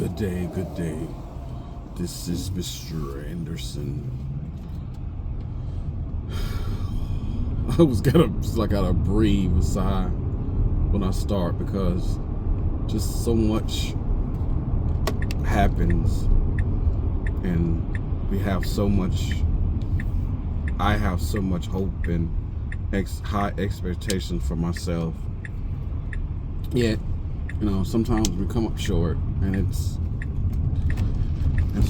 Good day, good day. This is Mr. Anderson. I gotta breathe a sigh when I start because just so much happens and I have so much hope and high expectations for myself. Yet, sometimes we come up short, and it's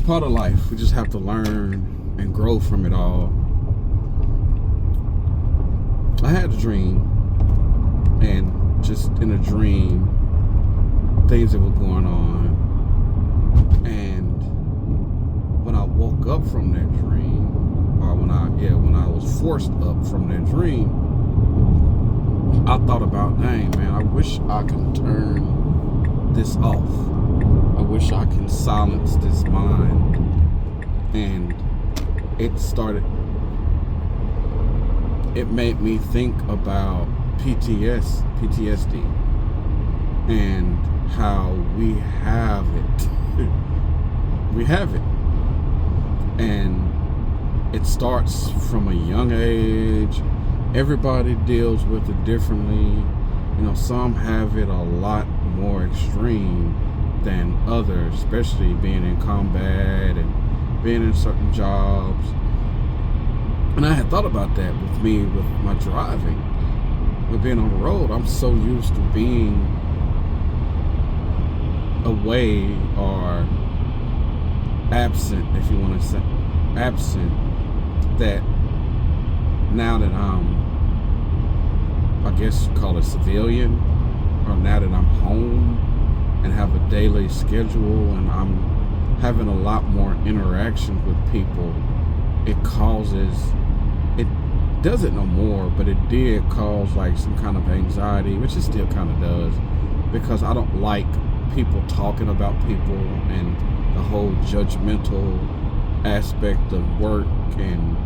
part of life. We just have to learn and grow from it all. I had a dream, and just in a dream, things that were going on, and when I woke up from that dream, or when I was forced up from that dream, I thought about, dang man, I wish I could turn this off. I wish I can silence this mind. And it made me think about PTSD and how we have it. We have it. And it starts from a young age. Everybody deals with it differently. Some have it a lot more extreme than others, especially being in combat and being in certain jobs. And I had thought about that with my driving, with being on the road. I'm so used to being away or absent, if you want to say absent, that now that I'm, I guess you call it civilian, or now that I'm home and have a daily schedule and I'm having a lot more interaction with people, it does it no more, but it did cause like some kind of anxiety, which it still kind of does, because I don't like people talking about people and the whole judgmental aspect of work and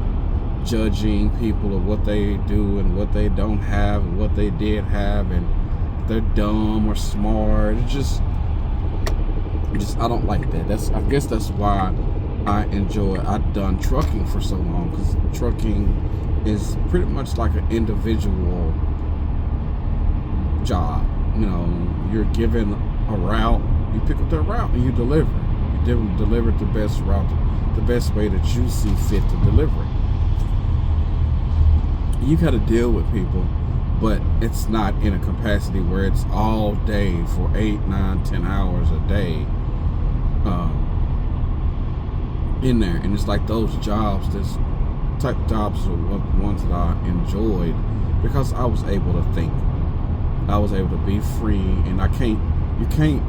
judging people of what they do and what they don't have and what they did have, and they're dumb or smart. It just I don't like that. I guess that's why I've done trucking for so long, because trucking is pretty much like an individual job. You're given a route, you pick up that route and you deliver. You deliver the best route, the best way that you see fit to deliver it. You got to deal with people, but it's not in a capacity where it's all day for 8, 9, 10 hours a day in there. And it's like those jobs, this type of jobs are ones that I enjoyed because I was able to think. I was able to be free, and you can't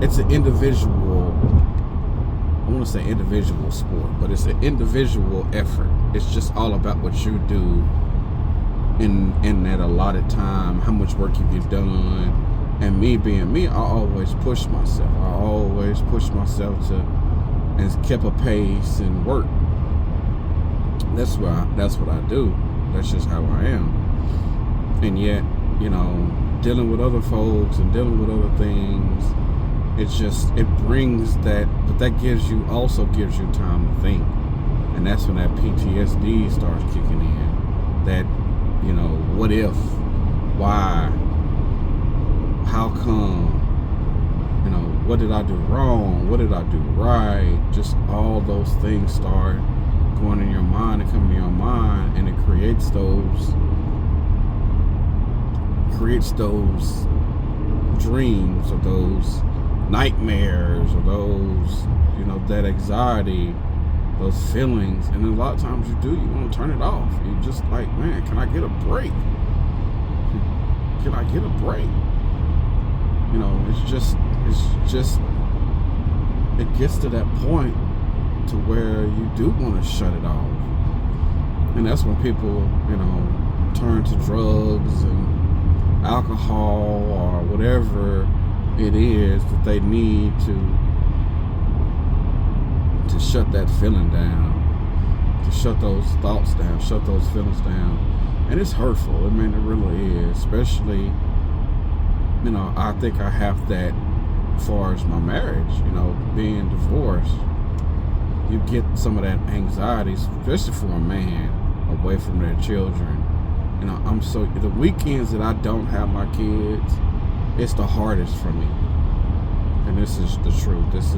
it's an individual, I want to say individual sport, but it's an individual effort. It's just all about what you do in that allotted time, how much work you get done. And me being me, I always push myself. And kept a pace and work. That's what I do. That's just how I am. And yet, dealing with other folks and dealing with other things, it brings that, but that also gives you time to think. And that's when that PTSD starts kicking in. That, what if, why, how come, what did I do wrong? What did I do right? Just all those things start going in your mind and coming to your mind, and it creates those dreams or those nightmares or those, that anxiety, those feelings. And a lot of times you want to turn it off. You're just like, man, can I get a break? Can I get a break? It gets to that point to where you do want to shut it off. And that's when people, turn to drugs and alcohol or whatever it is that they need to shut that feeling down, to shut those thoughts down, shut those feelings down. And it's hurtful. I mean, it really is. Especially, you know, I think I have that as far as my marriage, you know, being divorced. You get some of that anxiety, especially for a man, away from their children. You know, the weekends that I don't have my kids, it's the hardest for me. And this is the truth. This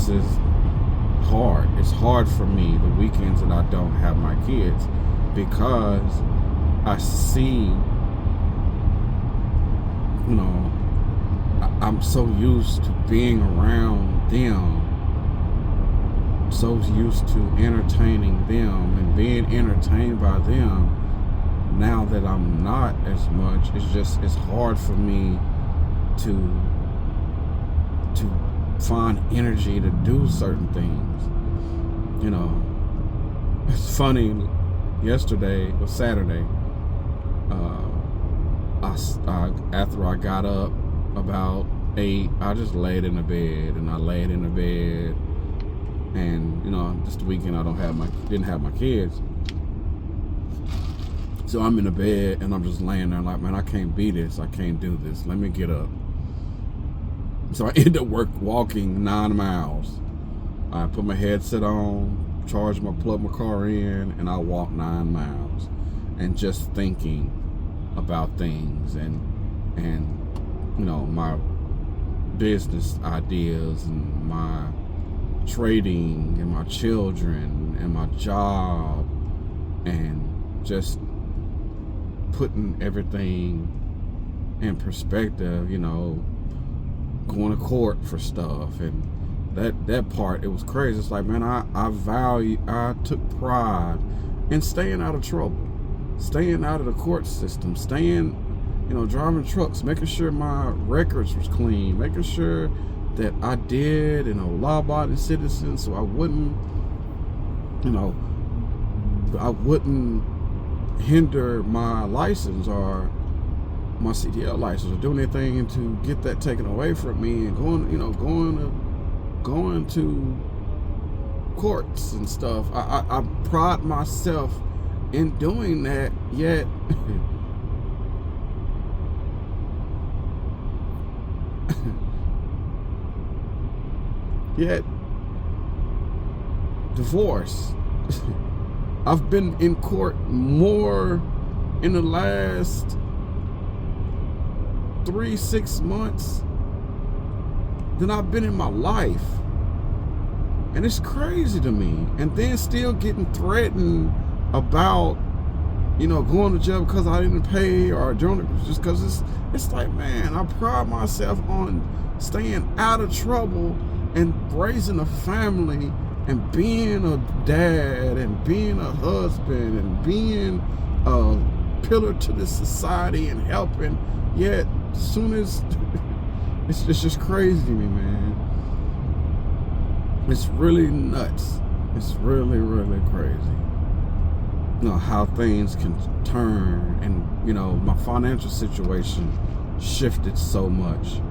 is hard. It's hard for me the weekends that I don't have my kids, because I see, you know, I'm so used to being around them, so used to entertaining them and being entertained by them. Now that I'm not as much, it's hard for me to find energy to do certain things. You know, it's funny. Yesterday or Saturday, after I got up about 8, I just laid in the bed, and you know, just the weekend I didn't have my kids, so I'm in the bed and I'm just laying there like, man, I can't be this. I can't do this. Let me get up. So I end up walking 9 miles. I put my headset on, plug my car in, and I walk 9 miles, and just thinking about things and you know, my business ideas and my trading and my children and my job, and just putting everything in perspective, you know, going to court for stuff. And that part, it was crazy. It's like, man, I took pride in staying out of trouble, staying out of the court system, staying, you know, driving trucks, making sure my records was clean, making sure that I did, you know, law-abiding citizen, so I wouldn't, you know, hinder my license or my CDL license or doing anything to get that taken away from me, and going to courts and stuff. I pride myself in doing that, yet divorce. I've been in court more in the last 3-6 months than I've been in my life. And it's crazy to me. And then still getting threatened about, you know, going to jail because I didn't pay, or just because it's like, man, I pride myself on staying out of trouble and raising a family and being a dad and being a husband and being a pillar to this society and helping. Yet as soon as it's just crazy to me, man. It's really nuts. It's really, really crazy. You know, how things can turn, and, you know, my financial situation shifted so much.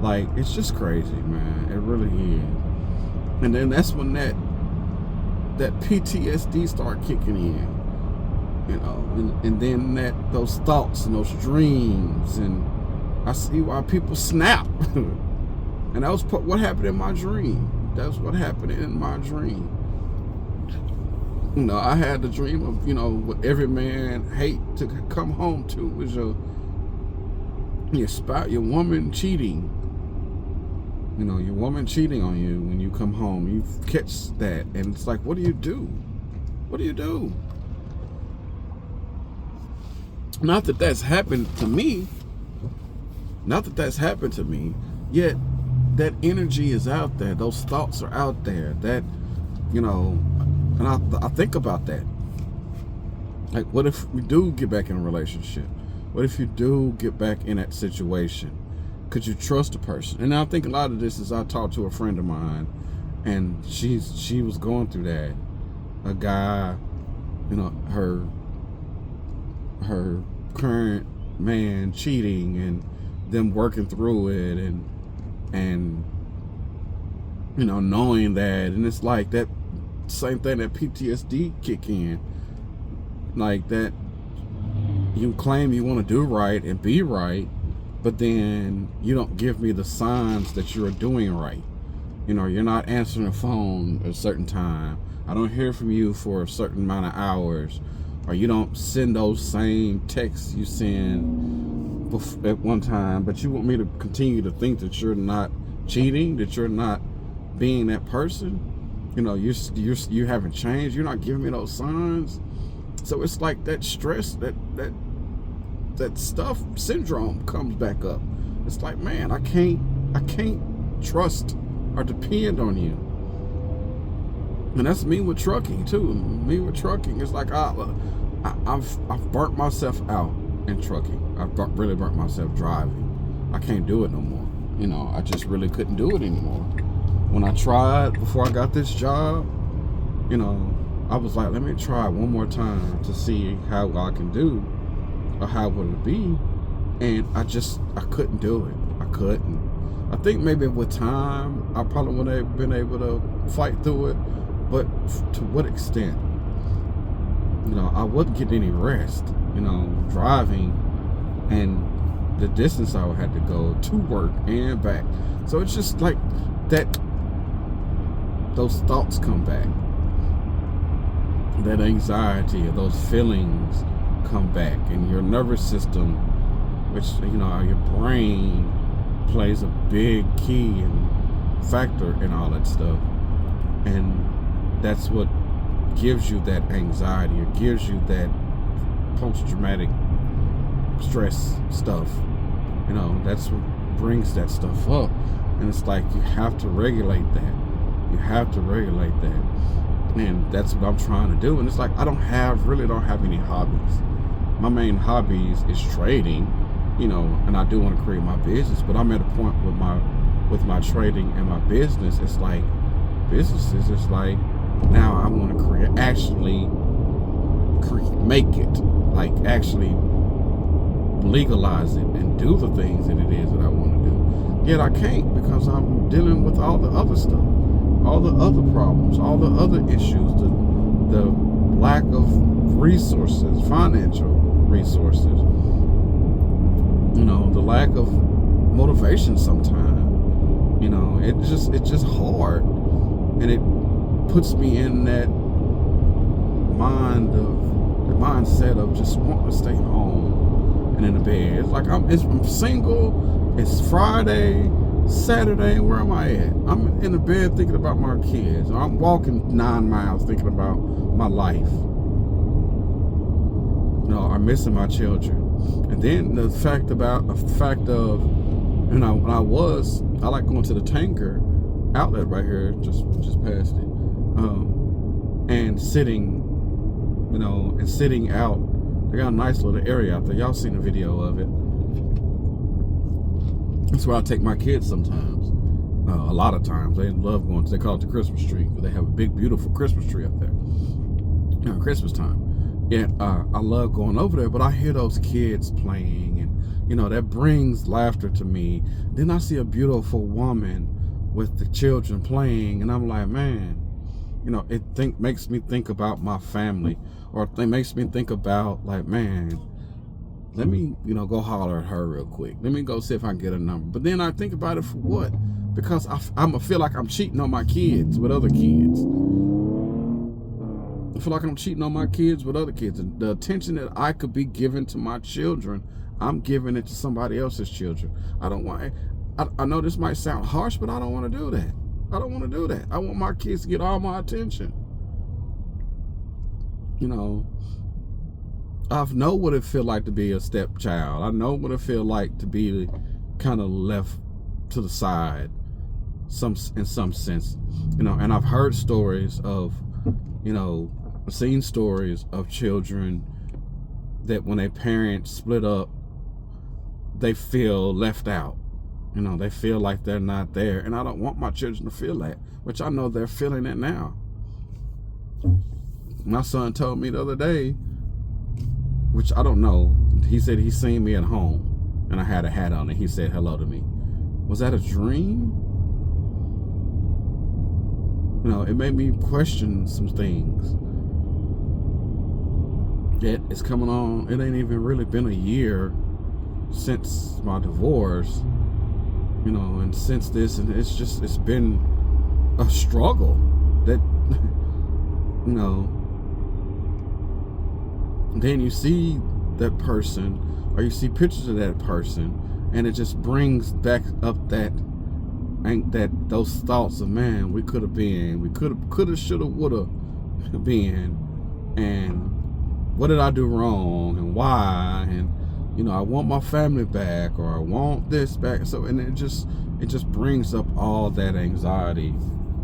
Like, it's just crazy, man. It really is. And then that's when that PTSD start kicking in, you know, and then those thoughts and those dreams, and I see why people snap. And that was what happened in my dream. That's what happened in my dream. You know, I had the dream of, you know, what every man hate to come home to was your spouse, your woman cheating. You know, your woman cheating on you when you come home. You catch that, and it's like, what do you do? What do you do? Not that that's happened to me. Not that that's happened to me. Yet that energy is out there. Those thoughts are out there. That, you know, and I think about that. Like, what if we do get back in a relationship? What if you do get back in that situation? Could you trust a person? And I think a lot of this is, I talked to a friend of mine, and she was going through that. A guy, you know, her current man cheating, and them working through it, and you know, knowing that, and it's like that same thing, that PTSD kick in. Like that, you claim you want to do right and be right, but then you don't give me the signs that you're doing right. You're not answering the phone at a certain time. I don't hear from you for a certain amount of hours, or you don't send those same texts you send at one time, but you want me to continue to think that you're not cheating, that you're not being that person. You haven't changed. You're not giving me those signs. So it's like that stress, that stuff syndrome comes back up. It's like, man, I can't trust or depend on you. And that's me with trucking too. Me with trucking, it's like I've burnt myself out in trucking. I've really burnt myself driving. I can't do it no more. I just really couldn't do it anymore. When I tried before I got this job, I was like, let me try one more time to see how I can do, or how would it be. And I couldn't do it. I couldn't. I think maybe with time, I probably would have been able to fight through it, but to what extent? I wouldn't get any rest, driving, and the distance I would have to go to work and back. So it's just like that, those thoughts come back. That anxiety or those feelings come back, and your nervous system, which, your brain plays a big key and factor in all that stuff. And that's what gives you that anxiety, or gives you that post-traumatic stress stuff. That's what brings that stuff up. And it's like, you have to regulate that. You have to regulate that. And that's what I'm trying to do. And it's like, I really don't have any hobbies. My main hobbies is trading, and I do want to create my business, but I'm at a point with my trading and my business. It's like businesses. It's like, now I want to make it, like actually legalize it and do the things that it is that I want to do. Yet I can't, because I'm dealing with all the other stuff, all the other problems, all the other issues, the lack of resources, financial resources, the lack of motivation sometimes. It's just hard, and it puts me in that mindset of just wanting to stay home and in the bed. It's like I'm single. It's Friday, Saturday. Where am I at? I'm in the bed thinking about my kids. I'm walking 9 miles thinking about my life. I'm missing my children. And then the fact of, when I like going to the Tanker outlet right here, just past it, and sitting out. They got a nice little area out there. Y'all seen a video of it. That's where I take my kids sometimes. A lot of times. They love going to, they call it the Christmas tree, but they have a big, beautiful Christmas tree up there. Christmas time. Yeah, I love going over there, but I hear those kids playing, and that brings laughter to me. Then I see a beautiful woman with the children playing, and I'm like, man, it makes me think about my family, or it makes me think about, like, man, let me go holler at her real quick. Let me go see if I can get a number. But then I think about it for what? Because I'm gonna feel like I'm cheating on my kids with other kids. I feel like I'm cheating on my kids with other kids. And the attention that I could be giving to my children, I'm giving it to somebody else's children. I know this might sound harsh, but I don't want to do that. I don't want to do that. I want my kids to get all my attention. I know what it feel like to be a stepchild. I know what it feel like to be kind of left to the side, in some sense. And I've heard stories of, seen stories of children that when their parents split up, they feel left out. They feel like they're not there. And I don't want my children to feel that, which I know they're feeling it now. My son told me the other day, which I don't know, he said he seen me at home and I had a hat on and he said hello to me. Was that a dream? It made me question some things. It's coming on. It ain't even really been a year since my divorce, and since this, and it's been a struggle that, then you see that person, or you see pictures of that person, and it just brings back up those thoughts of, man, we could have been, we could have, should have, would have been, and what did I do wrong, and why, and I want my family back, or I want this back. So, and it just brings up all that anxiety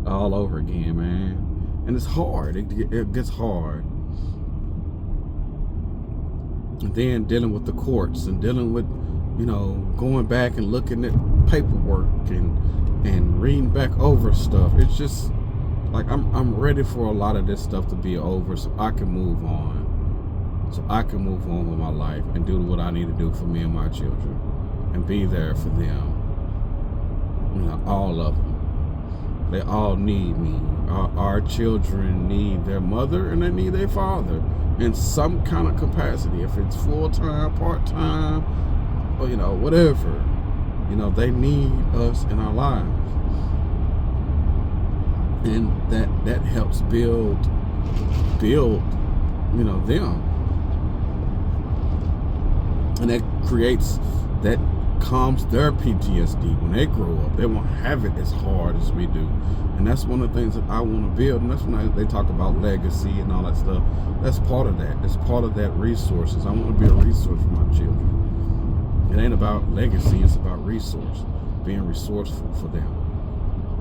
all over again, man. And it's hard. It gets hard. And then dealing with the courts, and dealing with, going back and looking at paperwork and reading back over stuff. It's just like I'm ready for a lot of this stuff to be over, so I can move on. So I can move on with my life and do what I need to do for me and my children, and be there for them. All of them. They all need me. Our children need their mother, and they need their father in some kind of capacity. If it's full-time, part-time, or whatever. They need us in our lives. And that helps build them. And that calms their PTSD when they grow up. They won't have it as hard as we do. And that's one of the things that I want to build. And that's when they talk about legacy and all that stuff. That's part of that. It's part of that resources. I want to be a resource for my children. It ain't about legacy. It's about resource. Being resourceful for them.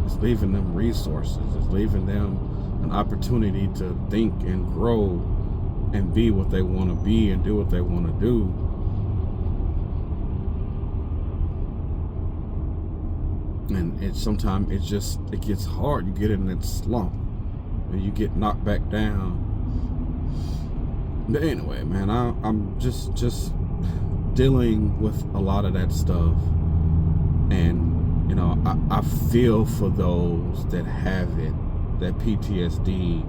It's leaving them resources. It's leaving them an opportunity to think and grow and be what they want to be and do what they want to do. And sometimes it gets hard. You get in that slump and you get knocked back down. But anyway, man, I'm just dealing with a lot of that stuff. And I feel for those that have it, that PTSD,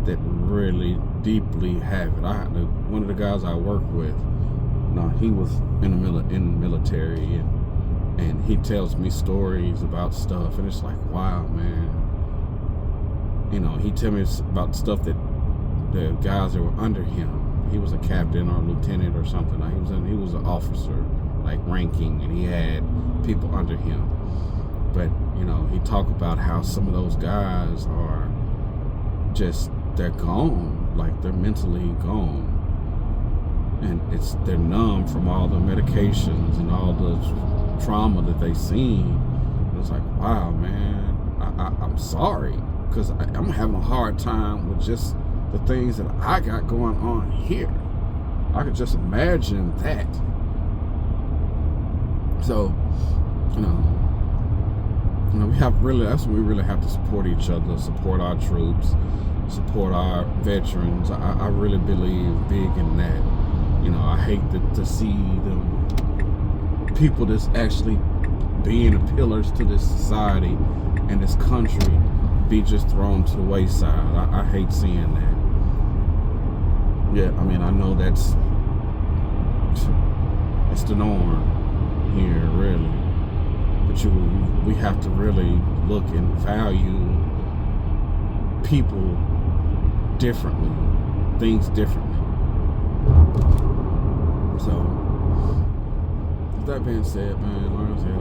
that really deeply have it. One of the guys I work with, he was in the military, and he tells me stories about stuff, and it's like, wow, man. He tell me about stuff that the guys that were under him. He was a captain or a lieutenant or something. He was an officer, like ranking, and he had people under him. But he talked about how some of those guys are they're gone, like they're mentally gone, and they're numb from all the medications and all the trauma that they've seen. And it's like, wow, man, I'm sorry, because I'm having a hard time with just the things that I got going on here. I could just imagine that. So, that's when we really have to support each other, support our troops, support our veterans. I really believe big in that. I hate to see them people that's actually being the pillars to this society and this country be just thrown to the wayside. I hate seeing that. Yeah, I know it's the norm here, really. But we have to really look and value people differently, things differently. So, with that being said, man, like I said,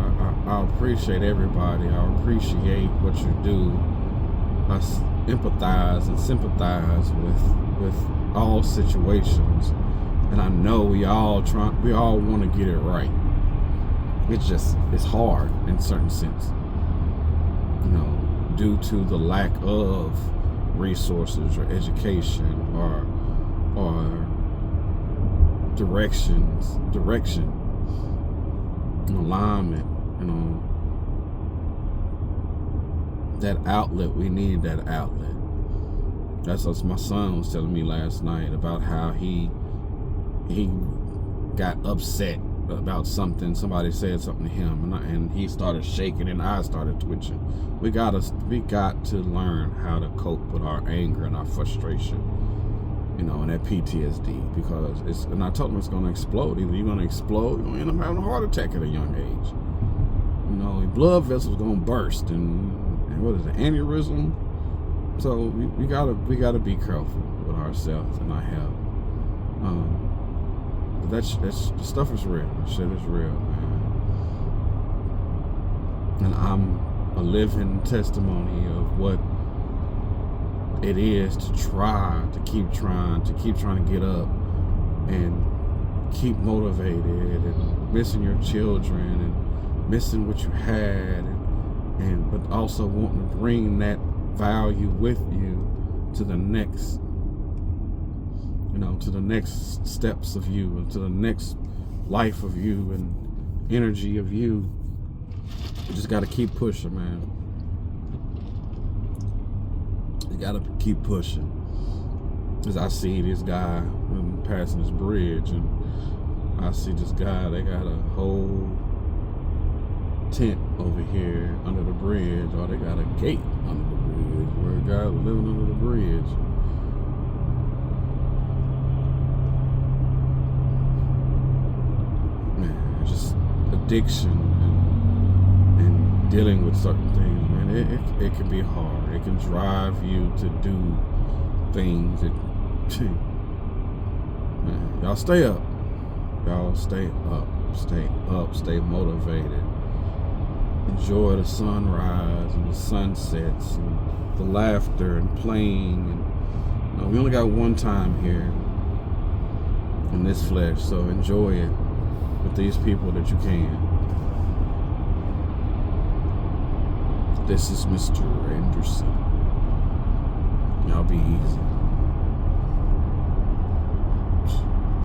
I appreciate everybody. I appreciate what you do. I empathize and sympathize with all situations, and I know we all want to get it right. It's hard in a certain sense, due to the lack of resources or education or direction, alignment, that outlet. We need that outlet. That's what my son was telling me last night about how he got upset about something. Somebody said something to him, and he started shaking, and I started twitching. We got to learn how to cope with our anger and our frustration. and that PTSD, because and I told him it's going to explode. Either you're going to explode, you're going to end up having a heart attack at a young age. Your blood vessels going to burst, and what is it, aneurysm? So we gotta be careful with ourselves and our health. But that's the stuff is real. The shit is real, man. And I'm a living testimony of what it is to keep trying to get up and keep motivated, and missing your children and missing what you had, but also wanting to bring that value with you to the next, to the next steps of you, and to the next life of you and energy of you. You just got to keep pushing, man. You got to keep pushing. As I see this guy passing this bridge, and I see this guy, they got a whole tent over here under the bridge, or they got a gate under the bridge where a guy was living under the bridge. Man, just addiction and dealing with certain things, man. It can be hard. It can drive you to do things that, man, y'all stay up. Y'all stay up. Stay up. Stay motivated. Enjoy the sunrise and the sunsets and the laughter and playing. And we only got one time here in this flesh, so enjoy it with these people that you can. This is Mr. Anderson. Y'all be easy.